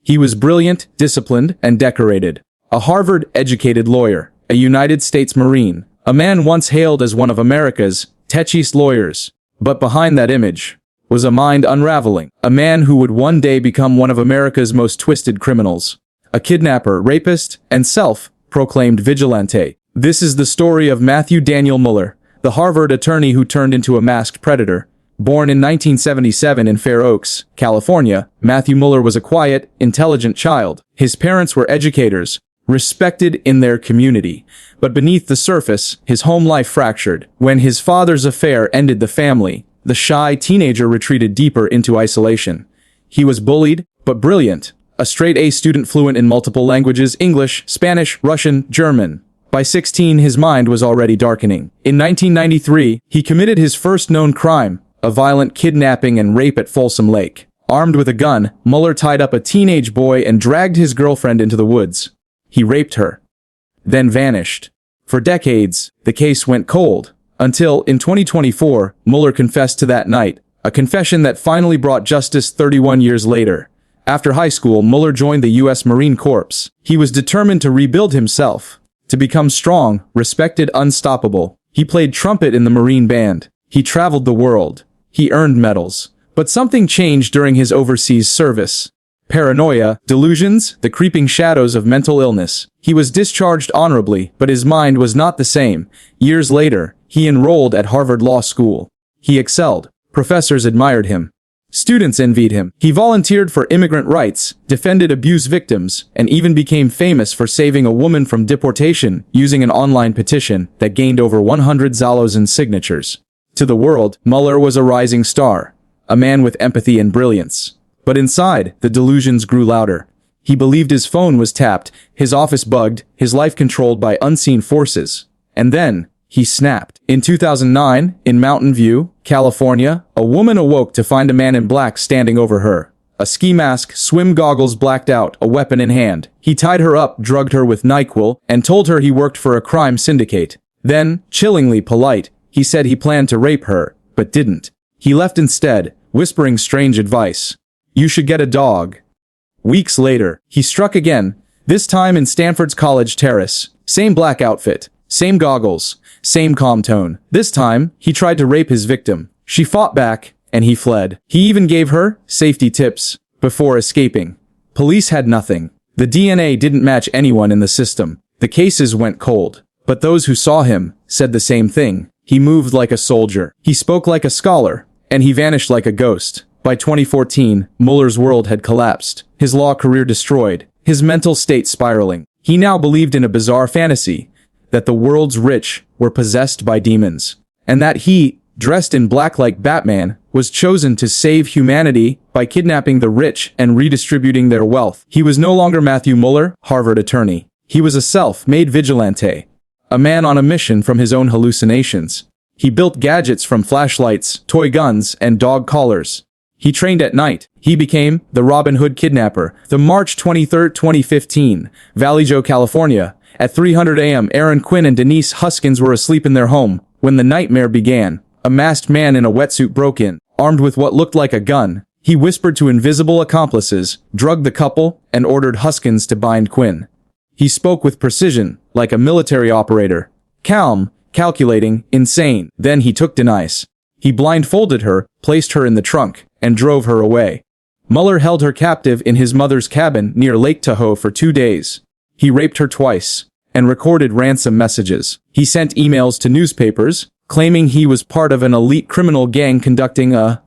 He was brilliant, disciplined, and decorated. A Harvard-educated lawyer, a United States Marine, a man once hailed as one of America's toughest lawyers. But behind that image was a mind unraveling, a man who would one day become one of America's most twisted criminals. A kidnapper, rapist, and self-proclaimed vigilante. This is the story of Matthew Daniel Mueller, the Harvard attorney who turned into a masked predator. Born in 1977 in Fair Oaks, California, Matthew Mueller was a quiet, intelligent child. His parents were educators, respected in their community. But beneath the surface, his home life fractured. When his father's affair ended the family, the shy teenager retreated deeper into isolation. He was bullied, but brilliant. A straight-A student fluent in multiple languages: English, Spanish, Russian, German. By 16, his mind was already darkening. In 1993, he committed his first known crime, a violent kidnapping and rape at Folsom Lake. Armed with a gun, Mueller tied up a teenage boy and dragged his girlfriend into the woods. He raped her, then vanished. For decades, the case went cold, until, in 2024, Mueller confessed to that night, a confession that finally brought justice 31 years later. After high school, Mueller joined the U.S. Marine Corps. He was determined to rebuild himself, to become strong, respected, unstoppable. He played trumpet in the Marine band. He traveled the world. He earned medals. But something changed during his overseas service. Paranoia, delusions, the creeping shadows of mental illness. He was discharged honorably, but his mind was not the same. Years later, he enrolled at Harvard Law School. He excelled. Professors admired him. Students envied him. He volunteered for immigrant rights, defended abuse victims, and even became famous for saving a woman from deportation using an online petition that gained over 100,000 signatures. To the world, Mueller was a rising star, a man with empathy and brilliance. But inside, the delusions grew louder. He believed his phone was tapped, his office bugged, his life controlled by unseen forces. And then, he snapped. In 2009, in Mountain View, California, a woman awoke to find a man in black standing over her. A ski mask, swim goggles blacked out, a weapon in hand. He tied her up, drugged her with NyQuil, and told her he worked for a crime syndicate. Then, chillingly polite, he said he planned to rape her, but didn't. He left instead, whispering strange advice. You should get a dog. Weeks later, he struck again, this time in Stanford's College Terrace. Same black outfit, same goggles, same calm tone. This time, he tried to rape his victim. She fought back, and he fled. He even gave her safety tips before escaping. Police had nothing. The DNA didn't match anyone in the system. The cases went cold. But those who saw him said the same thing. He moved like a soldier. He spoke like a scholar, and he vanished like a ghost. By 2014, Mueller's world had collapsed, his law career destroyed, his mental state spiraling. He now believed in a bizarre fantasy, that the world's rich were possessed by demons, and that he, dressed in black like Batman, was chosen to save humanity by kidnapping the rich and redistributing their wealth. He was no longer Matthew Mueller, Harvard attorney. He was a self-made vigilante, a man on a mission from his own hallucinations. He built gadgets from flashlights, toy guns, and dog collars. He trained at night. He became the Robin Hood kidnapper. The March 23, 2015, Valley Joe, California. At 3:00 a.m., Aaron Quinn and Denise Huskins were asleep in their home when the nightmare began. A masked man in a wetsuit broke in, armed with what looked like a gun. He whispered to invisible accomplices, drugged the couple, and ordered Huskins to bind Quinn. He spoke with precision, like a military operator. Calm, calculating, insane. Then he took Denise. He blindfolded her, placed her in the trunk, and drove her away. Mueller held her captive in his mother's cabin near Lake Tahoe for 2 days. He raped her twice, and recorded ransom messages. He sent emails to newspapers, claiming he was part of an elite criminal gang conducting a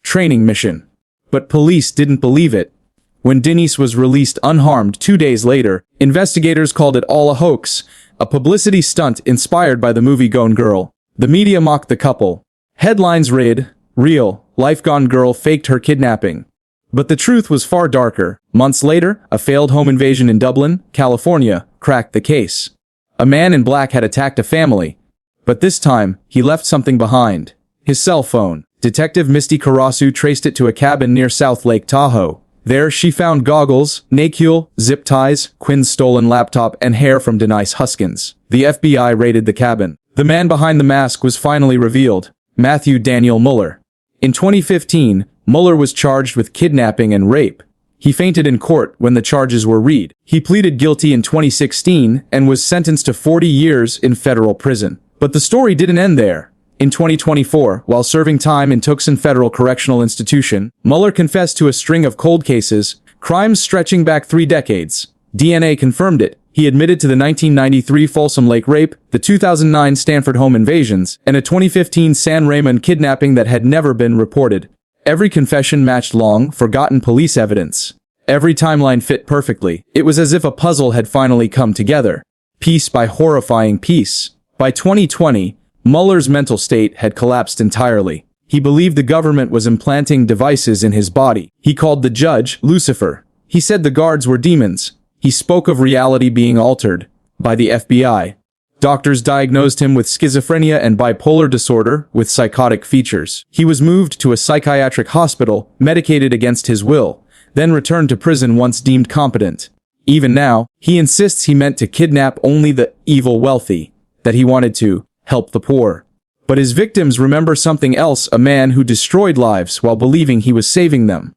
training mission. But police didn't believe it. When Denise was released unharmed 2 days later, investigators called it all a hoax, a publicity stunt inspired by the movie Gone Girl. The media mocked the couple. Headlines read, "Real, life gone girl faked her kidnapping." But the truth was far darker. Months later, a failed home invasion in Dublin, California, cracked the case. A man in black had attacked a family. But this time, he left something behind. His cell phone. Detective Misty Karasu traced it to a cabin near South Lake Tahoe. There, she found goggles, NyQuil, zip ties, Quinn's stolen laptop, and hair from Denise Huskins. The FBI raided the cabin. The man behind the mask was finally revealed. Matthew Daniel Mueller. In 2015, Mueller was charged with kidnapping and rape. He fainted in court when the charges were read. He pleaded guilty in 2016 and was sentenced to 40 years in federal prison. But the story didn't end there. In 2024, while serving time in Tucson Federal Correctional Institution, Mueller confessed to a string of cold cases, crimes stretching back 3 decades. DNA confirmed it. He admitted to the 1993 Folsom Lake rape, the 2009 Stanford home invasions, and a 2015 San Ramon kidnapping that had never been reported. Every confession matched long, forgotten police evidence. Every timeline fit perfectly. It was as if a puzzle had finally come together, piece by horrifying piece. By 2020, Mueller's mental state had collapsed entirely. He believed the government was implanting devices in his body. He called the judge Lucifer. He said the guards were demons. He spoke of reality being altered by the FBI. Doctors diagnosed him with schizophrenia and bipolar disorder with psychotic features. He was moved to a psychiatric hospital, medicated against his will, then returned to prison once deemed competent. Even now, he insists he meant to kidnap only the evil wealthy, that he wanted to help the poor. But his victims remember something else: a man who destroyed lives while believing he was saving them.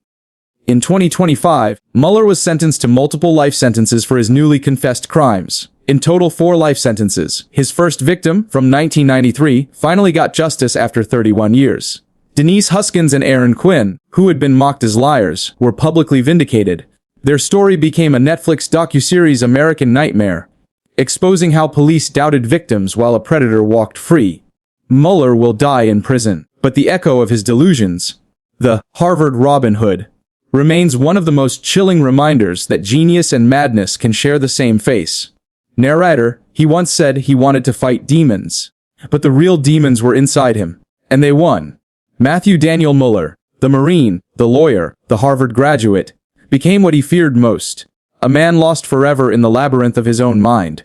In 2025, Mueller was sentenced to multiple life sentences for his newly confessed crimes. In total, 4 life sentences. His first victim, from 1993, finally got justice after 31 years. Denise Huskins and Aaron Quinn, who had been mocked as liars, were publicly vindicated. Their story became a Netflix docuseries, American Nightmare, exposing how police doubted victims while a predator walked free. Mueller will die in prison, but the echo of his delusions, the Harvard Robin Hood, remains one of the most chilling reminders that genius and madness can share the same face. Narrator, he once said he wanted to fight demons, but the real demons were inside him, and they won. Matthew Daniel Mueller, the Marine, the lawyer, the Harvard graduate, became what he feared most, a man lost forever in the labyrinth of his own mind.